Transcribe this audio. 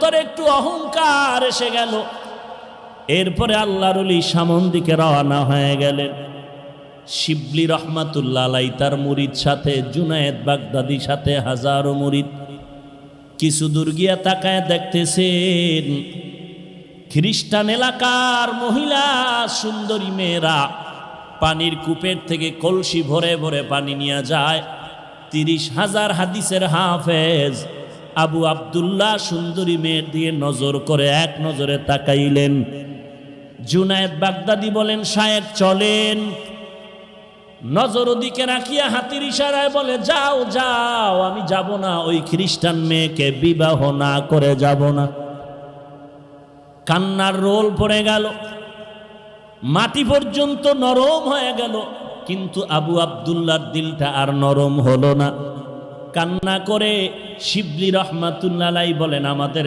ভিতরে একটু অহংকার এসে গেল। এরপরে আল্লাহর ওলি সামন দিকে রওনা হয়ে গেলেন। শিবলি রহমাতুল্লাহ আলাই তার মুরিদ সাথে, জুনায়েদ বাগদাদির সাথে হাজারো মুরিদ। কিছু দূর গিয়া তাকায় দেখতেছেন খ্রিস্টান এলাকার মহিলা সুন্দরী মেয়েরা পানির কূপের থেকে কলসি ভরে ভরে পানি নিয়ে যায়। 30,000 হাদিসের হাফেজ আবু আব্দুল্লাহ সুন্দরী মেয়ের দিয়ে নজর করে এক নজরে তাকাইলেন। জুনায়েদ বাগদাদি বলেন, শায়েখ চলেন। নজর ওদিকে রাখিয়া হাতির ইশারায় বলে, যাও যাও, আমি যাব না, ওই খ্রিস্টান মেয়েকে বিবাহ না করে যাব না। কান্নার রোল পড়ে গেল, মাটি পর্যন্ত নরম হয়ে গেল, কিন্তু আবু আব্দুল্লাহর দিলটা আর নরম হলো না। কান্না করে শিবলি রহমাতুল্লাহ আলাইহি বলেন, আমাদের